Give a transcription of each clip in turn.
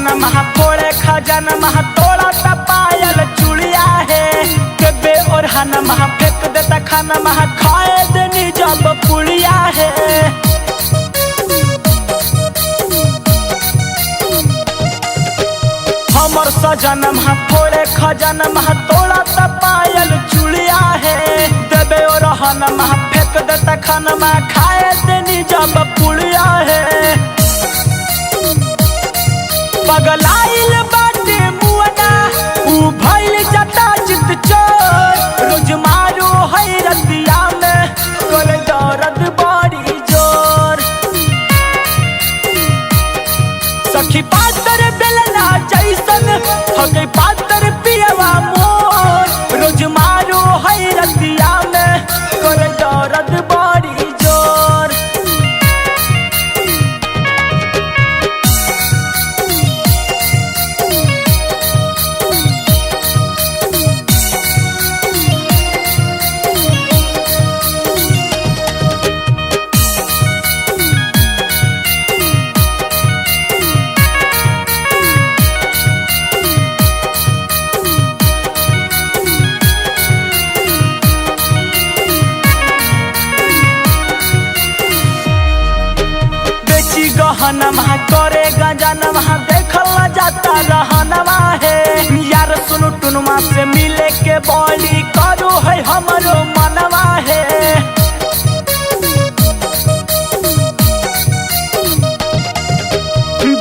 सजन फोड़े खजन तोड़ा पायल चुड़िया है देबे और हन फेंक देता खाना खाए देनी जब पुड़िया है। हमर सजन फोड़े खजन तोड़ा पायल चुड़िया है देबे और हन फेंक देता खाना खाए देनी जब पुड़िया है। पगलाइल बाटे मुअना उ भइल जटा चित चोर रोज मारो है रतिया में कर दर्द बड़ी जोर। सखी पातर बेलना जैसन हो गई पातर पियवा मोर रोज मारो है रतिया में कर दर्द बड़ी जोर। गहनमा करे गंजनमा देखल जाता रहनमा है यार सुनु टुनुमा से मिले के बोली करो है हमरो मनवा है।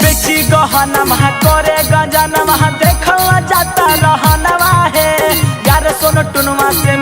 बेची गहनमा करे गंजनमा देखल जाता रहनमा है यार सुनु टुनुमा से